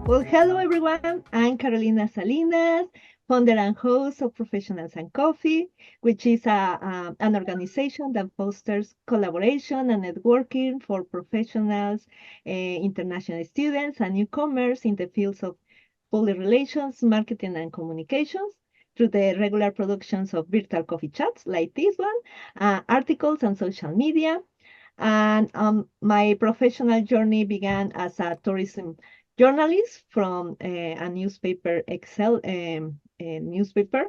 Well, hello everyone. I'm Carolina Salinas, founder and host of Professionals and Coffee, which is an organization that fosters collaboration and networking for professionals, international students, and newcomers in the fields of public relations, marketing, and communications through the regular productions of virtual coffee chats like this one, articles, and social media. And my professional journey began as a tourism journalist from a newspaper, a newspaper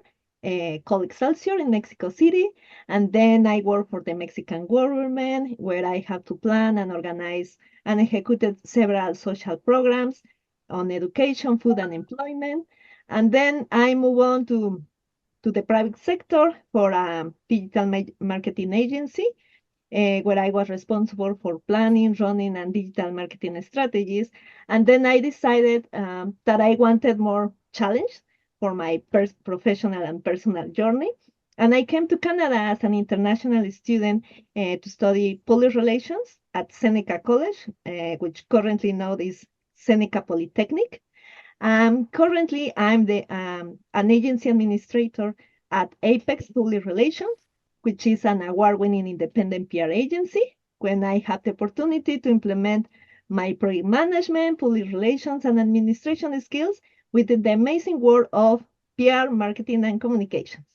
called Excelsior in Mexico City. And then I worked for the Mexican government, where I had to plan and organize and executed several social programs on education, food, and employment. And then I moved on to the private sector for a digital marketing agency where I was responsible for planning, running, and digital marketing strategies. And then I decided that I wanted more challenge for my professional and personal journey. And I came to Canada as an international student to study public relations at Seneca College, which currently now is Seneca Polytechnic. Currently, I'm an agency administrator at Apex Public Relations, which is an award-winning independent PR agency. When I have the opportunity to implement my project management, public relations, and administration skills within the amazing world of PR, marketing, and communications.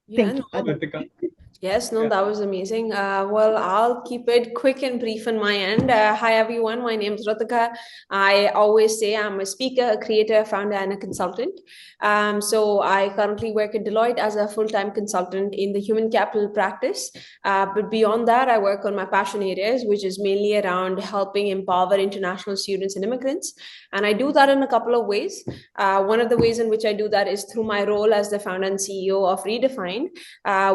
Yeah, Thank you. Yes, no, that was amazing. Well, I'll keep it quick and brief on my end. Hi, everyone. My name is Ritika. I always say I'm a speaker, a creator, founder, and a consultant. So I currently work at Deloitte as a full-time consultant in the human capital practice. But beyond that, I work on my passion areas, which is mainly around helping empower international students and immigrants. And I do that in a couple of ways. One of the ways in which I do that is through my role as the founder and CEO of Redefine,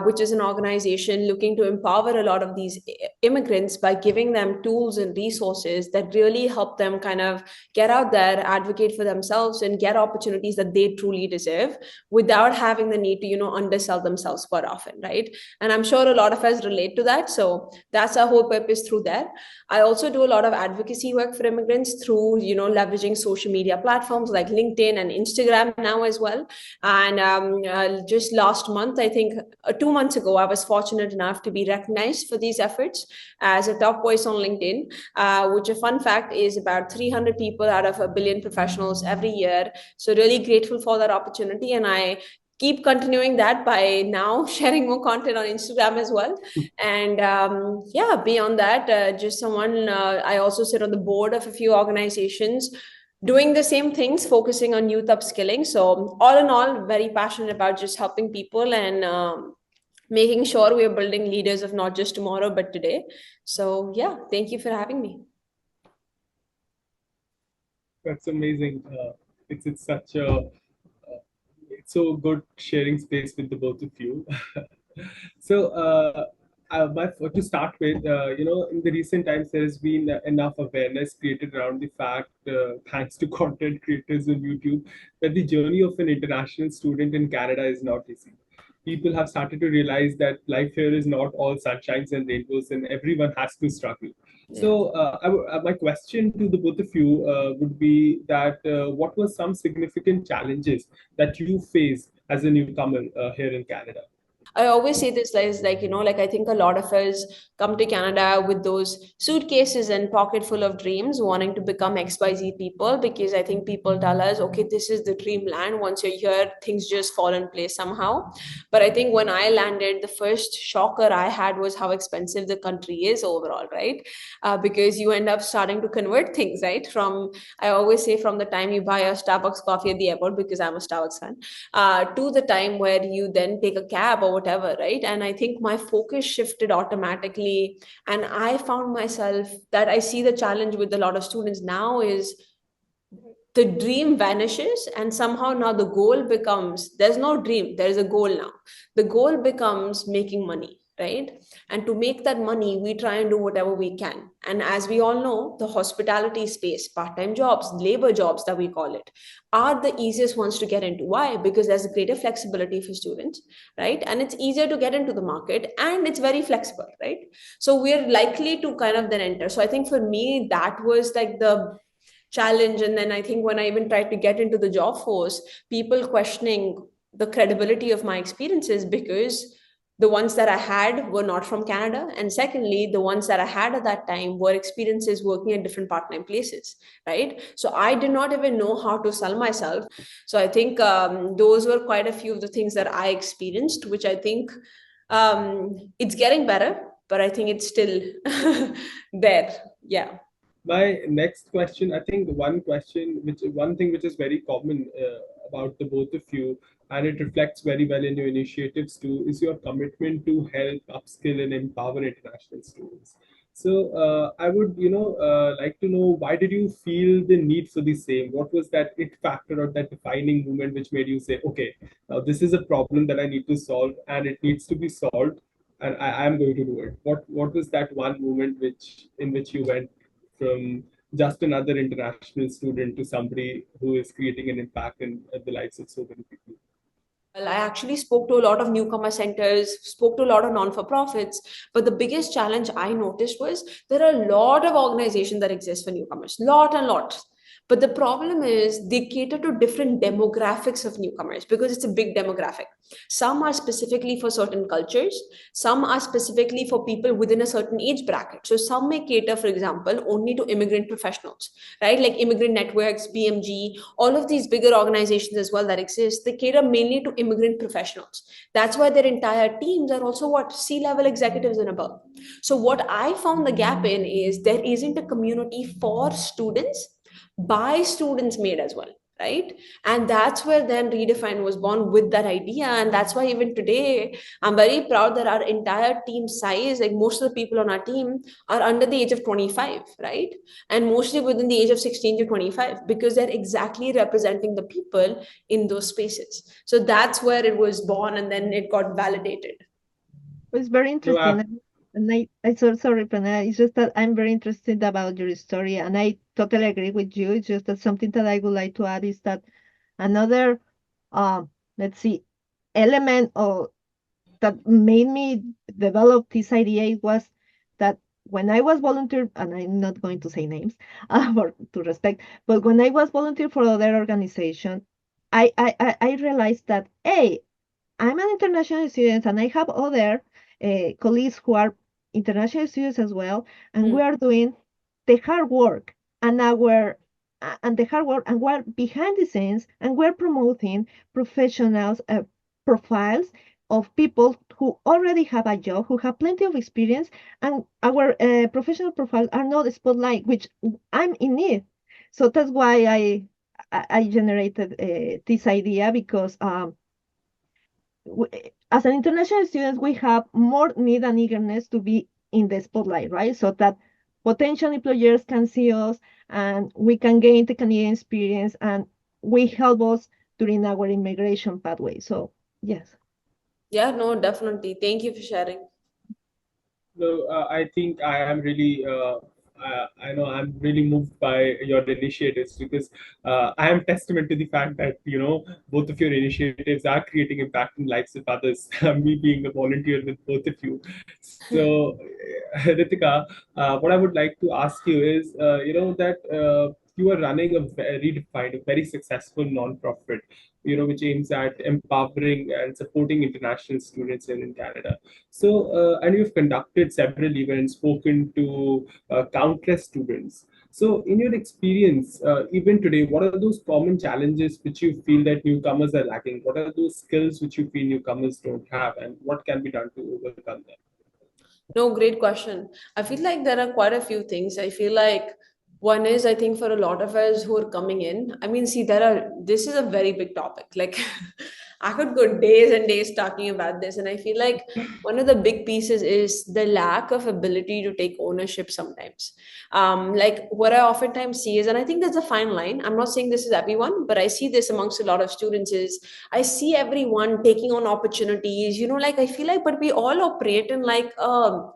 which is an organization looking to empower a lot of these immigrants by giving them tools and resources that really help them kind of get out there, advocate for themselves, and get opportunities that they truly deserve without having the need to, undersell themselves quite often, right? And I'm sure a lot of us relate to that. So that's our whole purpose through there. I also do a lot of advocacy work for immigrants through, leveraging social media platforms like LinkedIn and Instagram now as well. And just last month, I think 2 months ago, I was fortunate enough to be recognized for these efforts as a top voice on LinkedIn, which a fun fact is about 300 people out of 1 billion professionals every year. So really grateful for that opportunity. And I keep continuing that by now sharing more content on Instagram as well. And beyond that, just someone, I also sit on the board of a few organizations doing the same things, focusing on youth upskilling. So all in all, very passionate about just helping people and making sure we are building leaders of not just tomorrow, but today. So yeah, thank you for having me. That's amazing. It's such a it's so good sharing space with the both of you. So to start with, in the recent times there has been enough awareness created around the fact, thanks to content creators on YouTube, that the journey of an international student in Canada is not easy. People have started to realize that life here is not all sunshines and rainbows, and everyone has to struggle. Yeah. So, my question to the both of you would be that what were some significant challenges that you face as a newcomer here in Canada? I always say this is like I think a lot of us come to Canada with those suitcases and pocket full of dreams, wanting to become XYZ people, because I think people tell us, okay, this is the dream land. Once you're here, things just fall in place somehow. But I think when I landed, the first shocker I had was how expensive the country is overall, right? Because you end up starting to convert things, right? I always say from the time you buy a Starbucks coffee at the airport, because I'm a Starbucks fan, to the time where you then take a cab or whatever, right? And I think my focus shifted automatically. And I found myself that I see the challenge with a lot of students now is the dream vanishes, and somehow now the goal becomes, there's no dream, there's a goal now. The goal becomes making money, right? And to make that money, we try and do whatever we can. And as we all know, the hospitality space, part-time jobs, labor jobs that we call it, are the easiest ones to get into. Why? Because there's greater flexibility for students, right? And it's easier to get into the market, and it's very flexible, right? So we're likely to kind of then enter. So I think for me, that was like the challenge. And then I think when I even tried to get into the job force, people questioning the credibility of my experiences, because the ones that I had were not from Canada. And secondly, the ones that I had at that time were experiences working at different part-time places, right? So I did not even know how to sell myself. So I think those were quite a few of the things that I experienced, which I think it's getting better, but I think it's still there. Yeah. My next question, I think one thing which is very common about the both of you, and it reflects very well in your initiatives too, is your commitment to help upskill and empower international students. So I would, like to know, why did you feel the need for the same? What was that it factor or that defining moment which made you say, okay, now this is a problem that I need to solve, and it needs to be solved, and I am going to do it. What was that one moment in which you went from just another international student to somebody who is creating an impact in the lives of so many people? Well, I actually spoke to a lot of newcomer centers, spoke to a lot of non-for-profits, but the biggest challenge I noticed was there are a lot of organizations that exist for newcomers, lot and lot. But the problem is they cater to different demographics of newcomers because it's a big demographic. Some are specifically for certain cultures, some are specifically for people within a certain age bracket. So some may cater, for example, only to immigrant professionals, right? Like immigrant networks, BMG, all of these bigger organizations as well that exist, they cater mainly to immigrant professionals. That's why their entire teams are also what? C-level executives and above. So what I found the gap in is there isn't a community for students by students made as well, right? And that's where then Redefine was born with that idea. And that's why even today I'm very proud that our entire team size, like most of the people on our team, are under the age of 25, right? And mostly within the age of 16 to 25, because they're exactly representing the people in those spaces. So that's where it was born, and then it got validated. It's very So, interesting. And I so sorry, Pranay. It's just that I'm very interested about your story, and I totally agree with you. It's just that something that I would like to add is that another, let's see, element or that made me develop this idea was that when I was volunteer, and I'm not going to say names for to respect, but when I was volunteer for other organization, I realized that hey, I'm an international student and I have other colleagues who are international students as well, and we are doing the hard work and and the hard work, and we're behind the scenes, and we're promoting professionals profiles of people who already have a job, who have plenty of experience, and our professional profiles are not spotlight, which I'm in need. So that's why I generated this idea because as an international student, we have more need and eagerness to be in the spotlight, right? So that potential employers can see us and we can gain the Canadian experience and we help us during our immigration pathway. So, yes. Yeah, no, definitely. Thank you for sharing. So I think I am really, I know I'm really moved by your initiatives because I am testament to the fact that both of your initiatives are creating impact in lives of others. Me being a volunteer with both of you. So, Ritika, what I would like to ask you is, that you are running a very defined, a very successful non-profit, which aims at empowering and supporting international students in Canada. So, and you've conducted several events, spoken to countless students. So, in your experience, even today, what are those common challenges which you feel that newcomers are lacking? What are those skills which you feel newcomers don't have, and what can be done to overcome them? No, great question. I feel like there are quite a few things. I feel like one is, I think for a lot of us who are coming in, I mean, see, this is a very big topic. Like, I could go days and days talking about this. And I feel like one of the big pieces is the lack of ability to take ownership sometimes. Like what I oftentimes see is, and I think that's a fine line. I'm not saying this is everyone, but I see this amongst a lot of students is I see everyone taking on opportunities, like I feel like, but we all operate in like, the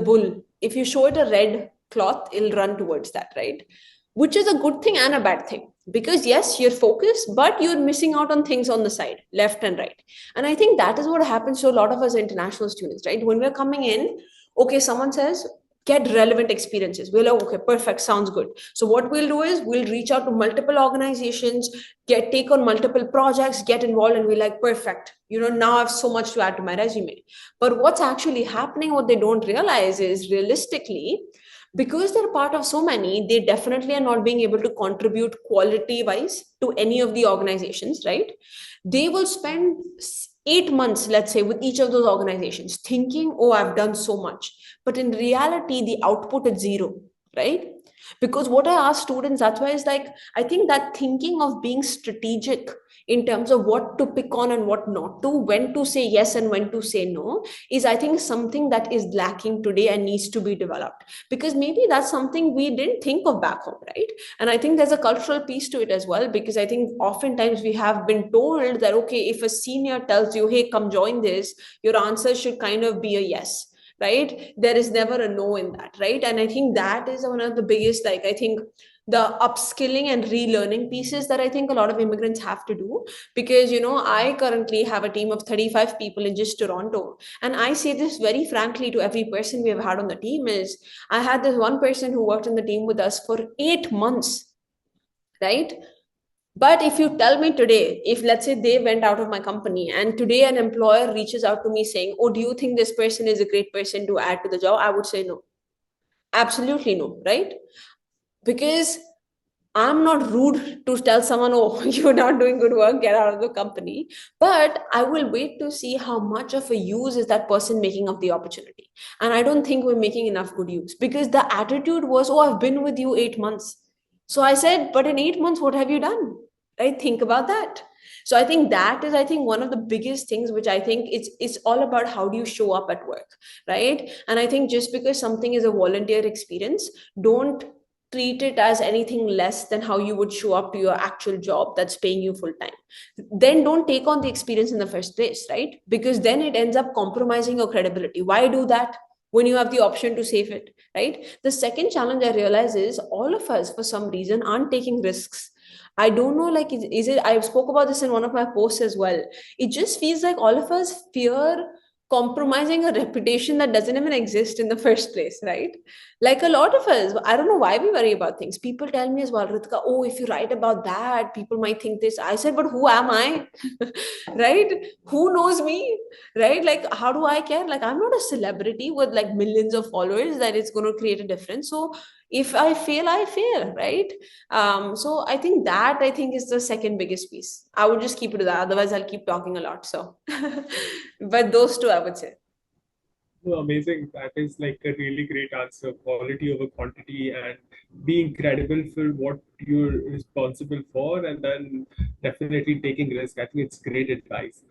bull, if you show it a red cloth, it'll run towards that, right? Which is a good thing and a bad thing, because yes, you're focused, but you're missing out on things on the side, left and right. And I think that is what happens to a lot of us international students, right? When we're coming in, okay, someone says get relevant experiences, we're like, okay, perfect, sounds good. So what we'll do is we'll reach out to multiple organizations, take on multiple projects, get involved, and we're like, perfect, now I have so much to add to my resume. But what's actually happening, what they don't realize is realistically, because they're part of so many, they definitely are not being able to contribute quality wise to any of the organizations, right? They will spend 8 months, let's say, with each of those organizations thinking, oh, I've done so much. But in reality, the output is zero, right? Because what I ask students, that's why is like, I think that thinking of being strategic in terms of what to pick on and what not to, when to say yes and when to say no, is I think something that is lacking today and needs to be developed. Because maybe that's something we didn't think of back home, right? And I think there's a cultural piece to it as well, because I think oftentimes we have been told that, okay, if a senior tells you, hey, come join this, your answer should kind of be a yes, right? There is never a no in that, right? And I think that is one of the biggest, like, I think the upskilling and relearning pieces that I think a lot of immigrants have to do. Because, I currently have a team of 35 people in just Toronto. And I say this very frankly to every person we have had on the team is, I had this one person who worked on the team with us for 8 months, right? But if you tell me today, if let's say they went out of my company and today an employer reaches out to me saying, oh, do you think this person is a great person to add to the job? I would say no. Absolutely no, right? Because I'm not rude to tell someone, oh, you're not doing good work, get out of the company. But I will wait to see how much of a use is that person making of the opportunity. And I don't think we're making enough good use, because the attitude was, oh, I've been with you 8 months. So I said, but in 8 months, what have you done? Right? Think about that. So I think that is, I think, one of the biggest things, which I think it's all about how do you show up at work, right? And I think just because something is a volunteer experience, don't treat it as anything less than how you would show up to your actual job that's paying you full time. Then don't take on the experience in the first place, right? Because then it ends up compromising your credibility. Why do that when you have the option to save it, right? The second challenge I realize is all of us, for some reason, aren't taking risks. I don't know, like, is it, I spoke about this in one of my posts as well. It just feels like all of us fear compromising a reputation that doesn't even exist in the first place, right? Like a lot of us, I don't know why we worry about things. People tell me as well, Ritika, oh, if you write about that, people might think this. I said, but who am I? Right? Who knows me? Right? Like, how do I care? Like, I'm not a celebrity with like millions of followers that it's going to create a difference. So if I fail, I fail, right? So I think that, I think, is the second biggest piece. I would just keep it to that. Otherwise, I'll keep talking a lot. So, but those two, I would say. Oh, amazing. That is like a really great answer. Quality over quantity, and being credible for what you're responsible for, and then definitely taking risk. I think it's great advice.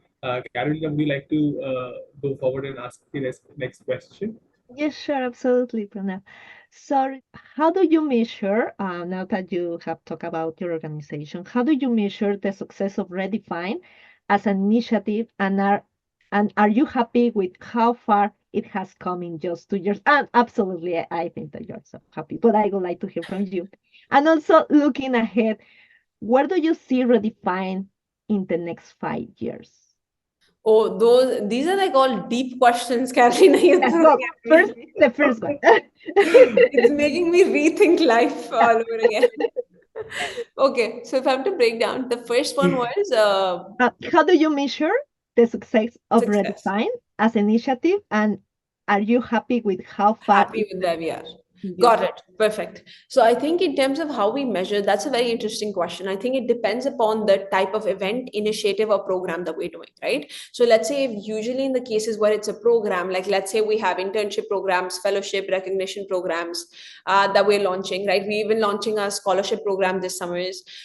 Carolina, would you like to go forward and ask the next question? Yes, sure, absolutely, Pranav. So, how do you measure, now that you have talked about your organization, how do you measure the success of Redefine as an initiative, and are you happy with how far it has come in just 2 years? And absolutely, I think that you're so happy, but I would like to hear from you. And also looking ahead, where do you see Redefine in the next 5 years? Oh, these are like all deep questions, Carolina. Yes, well, first, the first one. It's making me rethink life all over again. Okay, so if I have to break down, the first one was How do you measure the success of success. Redefine as an initiative, and are you happy with how far Happy with where we are. Got it. Perfect. So I think in terms of how we measure, that's a very interesting question. I think it depends upon the type of event, initiative, or program that we're doing, right? So let's say usually in the cases where it's a program, like let's say we have internship programs, fellowship, recognition programs that we're launching, right? We're even launching a scholarship program this summer.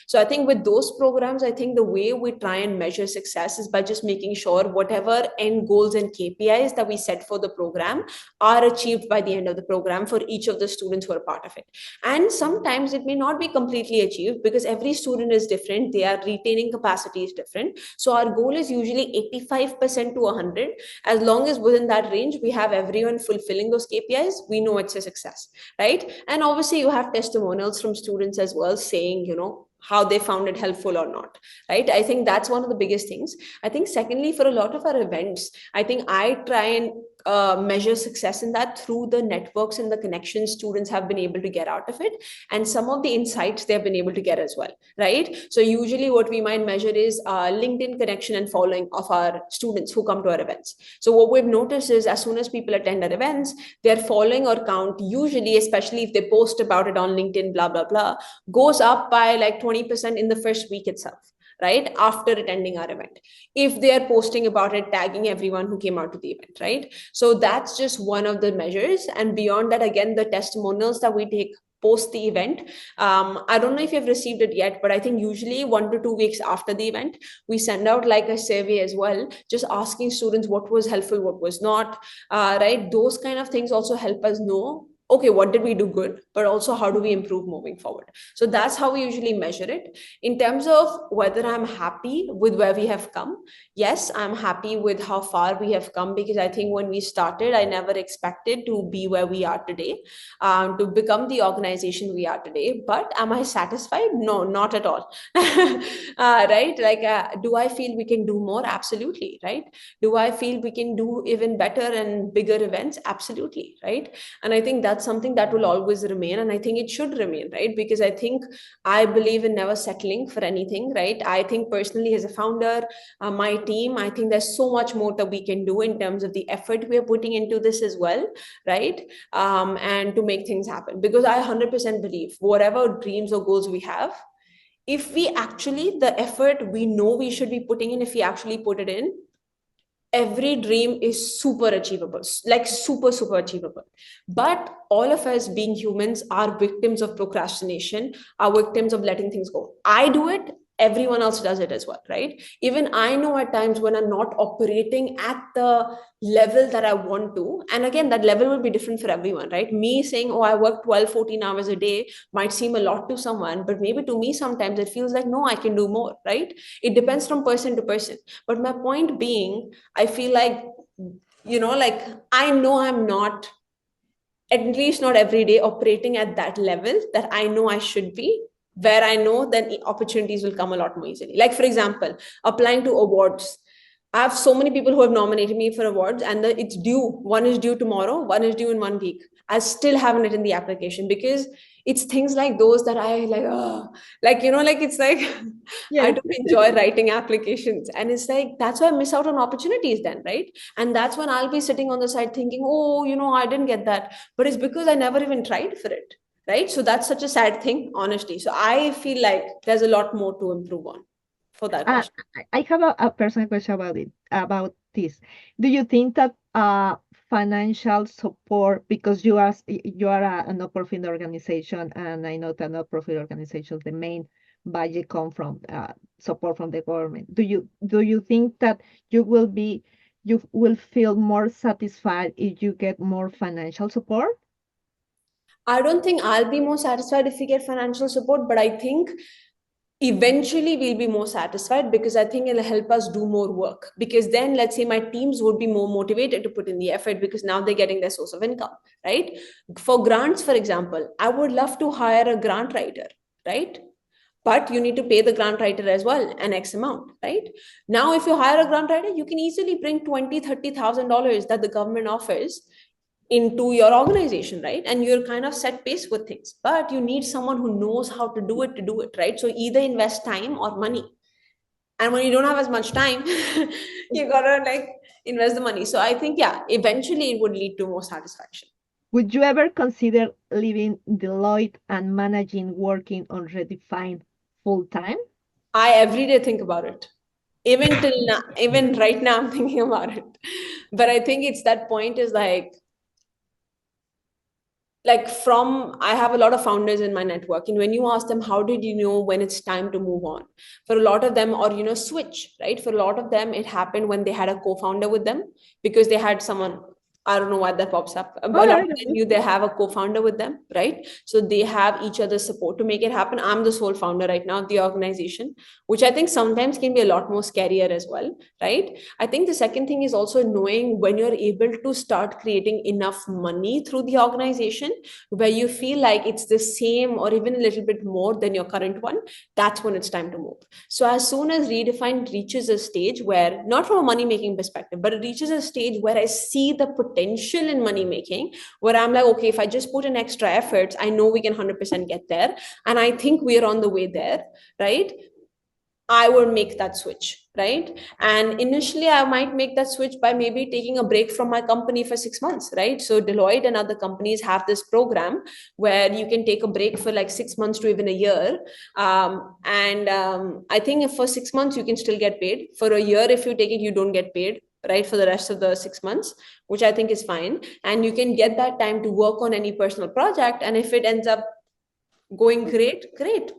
So I think with those programs, I think the way we try and measure success is by just making sure whatever end goals and KPIs that we set for the program are achieved by the end of the program for each of the students who are part of it. And sometimes it may not be completely achieved because every student is different, their retaining capacity is different. So our goal is usually 85% to 100. As long as within that range we have everyone fulfilling those KPIs, we know it's a success, right? And obviously you have testimonials from students as well saying, how they found it helpful or not, right? I think that's one of the biggest things. I think secondly, for a lot of our events, I think I try and measure success in that through the networks and the connections students have been able to get out of it, and some of the insights they've been able to get as well, right? So usually what we might measure is LinkedIn connection and following of our students who come to our events. So what we've noticed is as soon as people attend our events, their following or count usually, especially if they post about it on LinkedIn, blah blah blah, goes up by like 20% in the first week itself, right, after attending our event, if they are posting about it, tagging everyone who came out to the event, right? So that's just one of the measures. And beyond that, again, the testimonials that we take post the event, I don't know if you've received it yet, but I think usually 1 to 2 weeks after the event, we send out like a survey as well, just asking students what was helpful, what was not, right? Those kind of things also help us know, okay, what did we do good, but also how do we improve moving forward? So that's how we usually measure it. In terms of whether I'm happy with where we have come, yes, I'm happy with how far we have come, because I think when we started, I never expected to be where we are today, to become the organization we are today. But am I satisfied? No, not at all. Right? Like, do I feel we can do more? Absolutely. Right? Do I feel we can do even better and bigger events? Absolutely. Right? And I think that's something that will always remain, and I think it should remain, right? Because I believe in never settling for anything, right? I think personally as a founder, my team, I think there's so much more that we can do in terms of the effort we are putting into this as well, right? And to make things happen, because I 100% believe whatever dreams or goals we have, if we actually, the effort we know we should be putting in, if we actually put it in, every dream is super achievable, like super achievable. But all of us being humans are victims of procrastination, are victims of letting things go. I do it, everyone else does it as well, right? Even I know at times when I'm not operating at the level that I want to, and again, that level will be different for everyone, right? Me saying, oh, I work 12, 14 hours a day might seem a lot to someone, but maybe to me sometimes it feels like, no, I can do more, right? It depends from person to person. But my point being, I feel like, like, I know I'm not, at least not every day, operating at that level that I know I should be, where I know then opportunities will come a lot more easily. Like, for example, applying to awards. I have so many people who have nominated me for awards, and it's due. One is due tomorrow, one is due in 1 week. I still haven't written the application because it's things like those that I like, like it's like I Yes. don't enjoy writing applications. And it's like, that's why I miss out on opportunities then, right? And that's when I'll be sitting on the side thinking, oh, I didn't get that. But it's because I never even tried for it, right? So that's such a sad thing, honestly. So I feel like there's a lot more to improve on for that Uh, question. I have a personal question about this. Do you think that financial support, because you are a non-profit organization, and I know that non-profit organizations, the main budget come from support from the government. Do you think that you will feel more satisfied if you get more financial support? I don't think I'll be more satisfied if we get financial support, but I think eventually we'll be more satisfied, because I think it'll help us do more work. Because then, let's say my teams would be more motivated to put in the effort, because now they're getting their source of income, right? For grants, for example, I would love to hire a grant writer, right? But you need to pay the grant writer as well an X amount, right? Now, if you hire a grant writer, you can easily bring $20,000-$30,000 that the government offers into your organization, right? And you're kind of set pace with things, but you need someone who knows how to do it, right? So either invest time or money. And when you don't have as much time, you gotta like invest the money. So I think, yeah, eventually it would lead to more satisfaction. Would you ever consider leaving Deloitte and managing working on Redefined full time? I every day think about it. Even till now, even right now, I'm thinking about it. But I think it's that point is like from I have a lot of founders in my network, and when you ask them how did you know when it's time to move on, for a lot of them, or switch, right, for a lot of them it happened when they had a co-founder with them, because they had someone. I don't know why that pops up. A All lot of right. them knew they have a co-founder with them, right? So they have each other's support to make it happen. I'm the sole founder right now of the organization, which I think sometimes can be a lot more scarier as well, right? I think the second thing is also knowing when you're able to start creating enough money through the organization where you feel like it's the same or even a little bit more than your current one. That's when it's time to move. So as soon as Redefined reaches a stage where, not from a money making perspective, but it reaches a stage where I see the potential in money making, where I'm like, okay, if I just put in extra efforts, I know we can 100% get there, and I think we're on the way there, right? I would make that switch, right? And initially, I might make that switch by maybe taking a break from my company for 6 months, right? So Deloitte and other companies have this program where you can take a break for like 6 months to even a year. And I think if for 6 months you can still get paid. For a year, if you take it, you don't get paid, right, for the rest of the 6 months, which I think is fine. And you can get that time to work on any personal project. And if it ends up going great,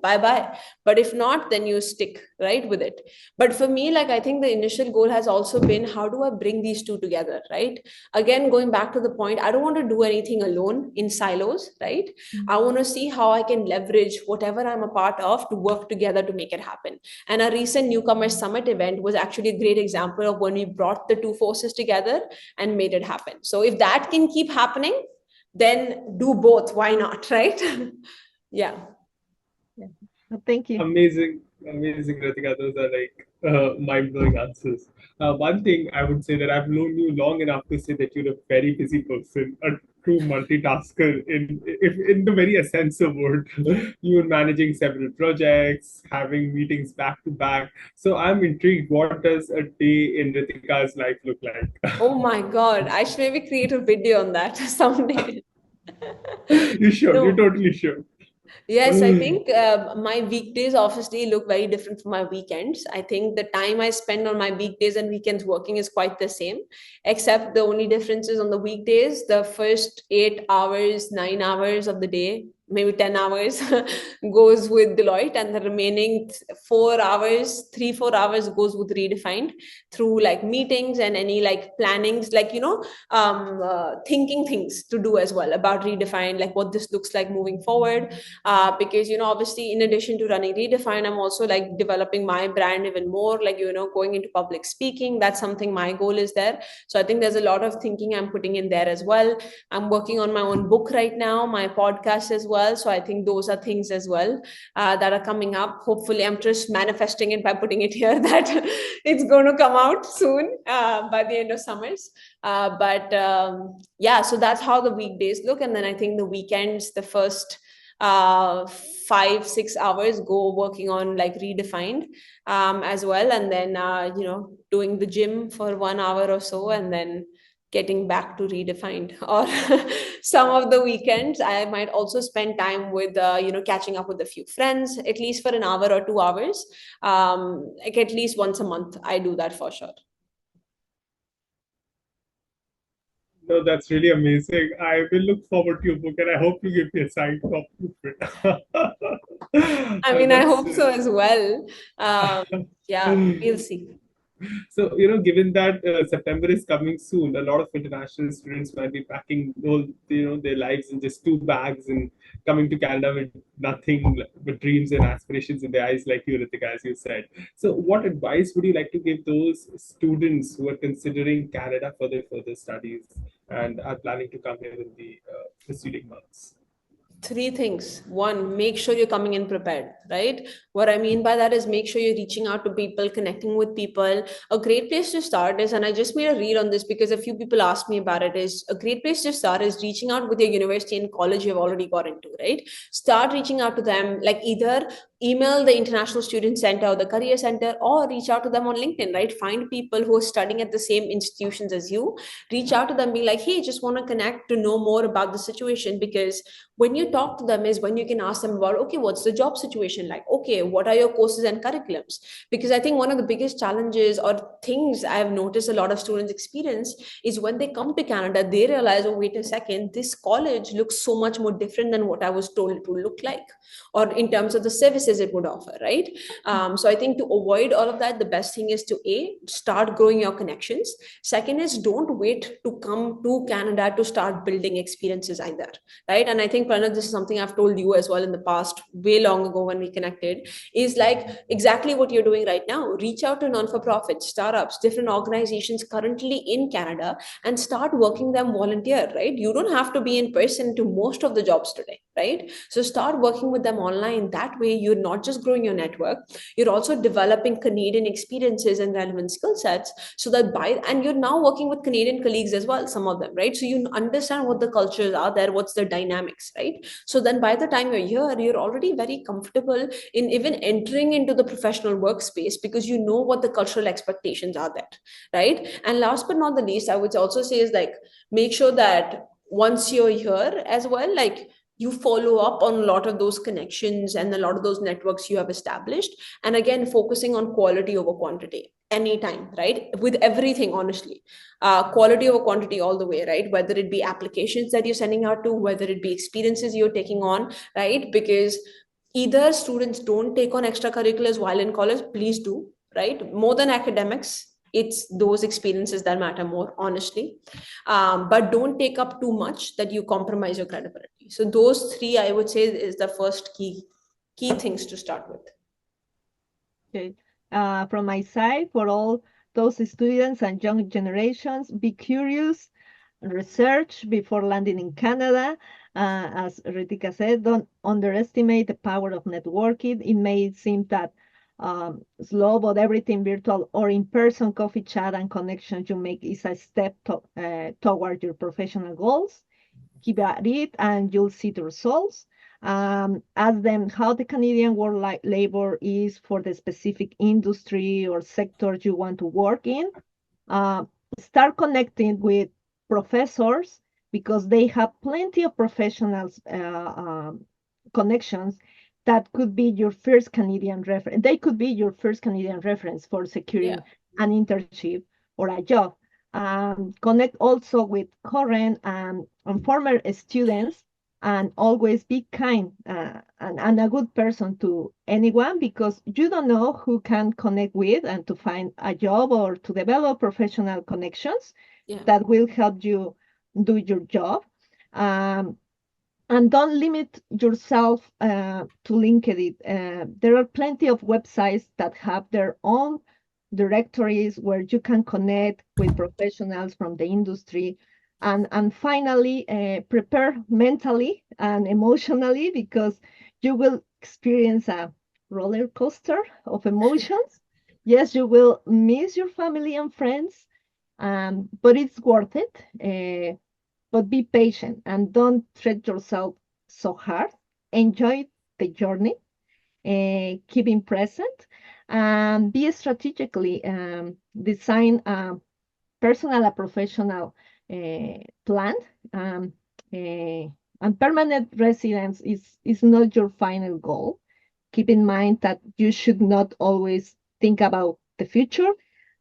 bye bye. But if not, then you stick right with it. But for me, like, I think the initial goal has also been, how do I bring these two together, right? Again, going back to the point, I don't want to do anything alone in silos, right? I want to see how I can leverage whatever I'm a part of to work together to make it happen. And a recent newcomer summit event was actually a great example of when we brought the two forces together and made it happen. So if that can keep happening, then do both. Why not, right? Yeah. Thank you. Amazing, amazing, Ritika. Those are like mind-blowing answers. One thing I would say that I've known you long enough to say that you're a very busy person, a true multitasker in the very essence of word. You're managing several projects, having meetings back to back. So I'm intrigued. What does a day in Ritika's life look like? Oh my God. I should maybe create a video on that someday. You should. You No. totally should. Yes, I think my weekdays obviously look very different from my weekends. I think the time I spend on my weekdays and weekends working is quite the same, except the only difference is on the weekdays, the first 8 hours, 9 hours of the day, maybe 10 hours goes with Deloitte, and the remaining 4 hours, 3, 4 hours goes with Redefined through like meetings and any like plannings, like, thinking things to do as well about Redefined, like what this looks like moving forward. Because obviously in addition to running Redefine, I'm also like developing my brand even more, like going into public speaking. That's something my goal is there. So I think there's a lot of thinking I'm putting in there as well. I'm working on my own book right now, my podcast as well. So I think those are things as well that are coming up. Hopefully I'm just manifesting it by putting it here that it's going to come out soon by the end of summers. But yeah, so that's how the weekdays look. And then I think the weekends, the first 5-6 hours go working on like Redefined as well, and then doing the gym for 1 hour or so, and then getting back to Redefined. Or some of the weekends I might also spend time with catching up with a few friends, at least for an hour or 2 hours, like at least once a month. I do that for sure. No, that's really amazing. I will look forward to your book, and I hope you give me a signed copy of it. I mean, I That's hope so as well. Yeah, we'll see. So, given that September is coming soon, a lot of international students might be packing their lives in just two bags and coming to Canada with nothing but dreams and aspirations in their eyes, like you, Ritika, as you said. So, what advice would you like to give those students who are considering Canada for their further studies and are planning to come here in the preceding months? Three things. One, make sure you're coming in prepared, right? What I mean by that is make sure you're reaching out to people, connecting with people. A great place to start is, and I just made a read on this because a few people asked me about it, is a great place to start is reaching out with your university and college you've already got into, right? Start reaching out to them, like either email the International Student Center or the Career Center, or reach out to them on LinkedIn, right? Find people who are studying at the same institutions as you, reach out to them, be like, hey, just want to connect to know more about the situation. Because when you talk to them is when you can ask them about, okay, what's the job situation like? Okay, what are your courses and curriculums? Because I think one of the biggest challenges or things I've noticed a lot of students experience is when they come to Canada, they realize, oh, wait a second, this college looks so much more different than what I was told it would look like, or in terms of the services it would offer, right? So I think to avoid all of that, the best thing is to start growing your connections. Second is, don't wait to come to Canada to start building experiences either, right? And I think, Pranav, this is something I've told you as well in the past, way long ago when we connected, is like exactly what you're doing right now. Reach out to non-for-profit, startups, different organizations currently in Canada, and start working them volunteer, right? You don't have to be in person to most of the jobs today, right? So start working with them online. That way, you're not just growing your network, you're also developing Canadian experiences and relevant skill sets, so that and you're now working with Canadian colleagues as well, some of them, right? So you understand what the cultures are there, what's the dynamics, right? So then by the time you're here, you're already very comfortable in even entering into the professional workspace, because you know what the cultural expectations are there, right? And last but not the least, I would also say is like, make sure that once you're here as well, like you follow up on a lot of those connections and a lot of those networks you have established. And again, focusing on quality over quantity anytime, right? With everything, honestly, quality over quantity all the way, right? Whether it be applications that you're sending out to, whether it be experiences you're taking on, right? Because either students don't take on extracurriculars while in college, please do, right? More than academics, it's those experiences that matter more, honestly. But don't take up too much that you compromise your credibility. So those three, I would say, is the first key things to start with. Okay. From my side, for all those students and young generations, be curious, research before landing in Canada. As Ritika said, don't underestimate the power of networking. It may seem that slow, but everything virtual or in-person coffee chat and connections you make is a step toward your professional goals. Keep at it and you'll see the results. Ask them how the Canadian work labor is for the specific industry or sector you want to work in. Start connecting with professors because they have plenty of professionals connections that could be your first Canadian reference. They could be your first Canadian reference for securing an internship or a job. Connect also with current and former students, and always be kind and a good person to anyone, because you don't know who can connect with and to find a job or to develop professional connections that will help you do your job. And don't limit yourself to LinkedIn. There are plenty of websites that have their own directories where you can connect with professionals from the industry. And finally, prepare mentally and emotionally, because you will experience a roller coaster of emotions. Yes, you will miss your family and friends, but it's worth it. But be patient and don't treat yourself so hard. Enjoy the journey, keeping present, and be strategically design a personal and professional plan. And permanent residence is not your final goal. Keep in mind that you should not always think about the future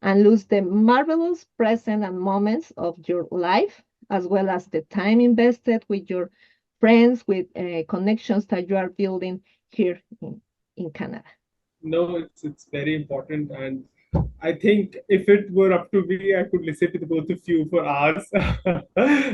and lose the marvelous present and moments of your life, as well as the time invested with your friends, with connections that you are building here in Canada. No, it's very important, and I think if it were up to me, I could listen to the both of you for hours.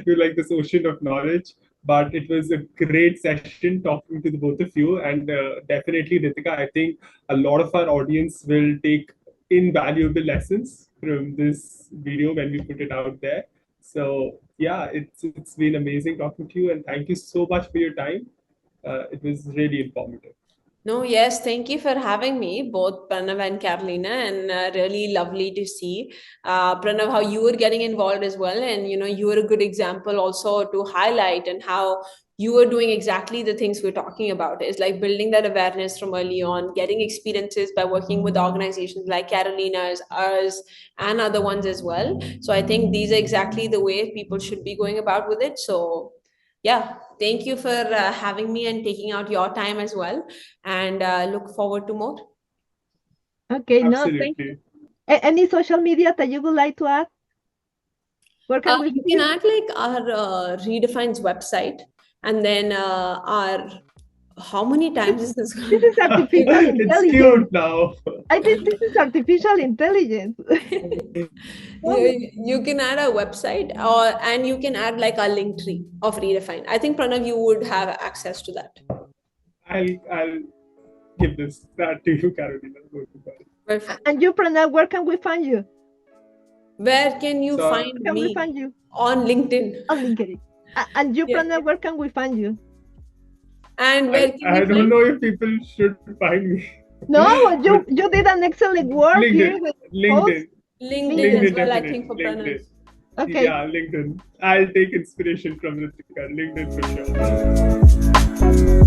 You're like this ocean of knowledge. But it was a great session talking to the both of you, and definitely, Ritika, I think a lot of our audience will take invaluable lessons from this video when we put it out there. So yeah, it's been amazing talking to you, and thank you so much for your time. It was really informative. No, yes, thank you for having me, both Pranav and Carolina, and really lovely to see Pranav how you were getting involved as well, and you were a good example also to highlight and how you were doing exactly the things we're talking about. Is like building that awareness from early on, getting experiences by working with organizations like Carolina's, ours, and other ones as well. So I think these are exactly the way people should be going about with it. So yeah, thank you for having me and taking out your time as well, and look forward to more. Okay, no, thank you. Absolutely. Any social media that you would like to add? Where can we You find can you? add like our Redefine's website, and then our how many times is this? This is artificial It's intelligence. cute now. I think this is artificial intelligence. You can add our website, and you can add like our link tree of Redefine. I think Pranav, you would have access to that. I'll give that to you, Carolina. Perfect. And you, Pranav, where can we find you? Where can you find Can me? we find you? On LinkedIn. On LinkedIn. And you, Yeah. Pranav, where can we find you? And where can I we don't find know if people should find me. No, you did an excellent work here LinkedIn. with LinkedIn. LinkedIn as well, I definitely. think, for Pranav. LinkedIn. Okay. Yeah, LinkedIn. I'll take inspiration from Ritika. LinkedIn for sure.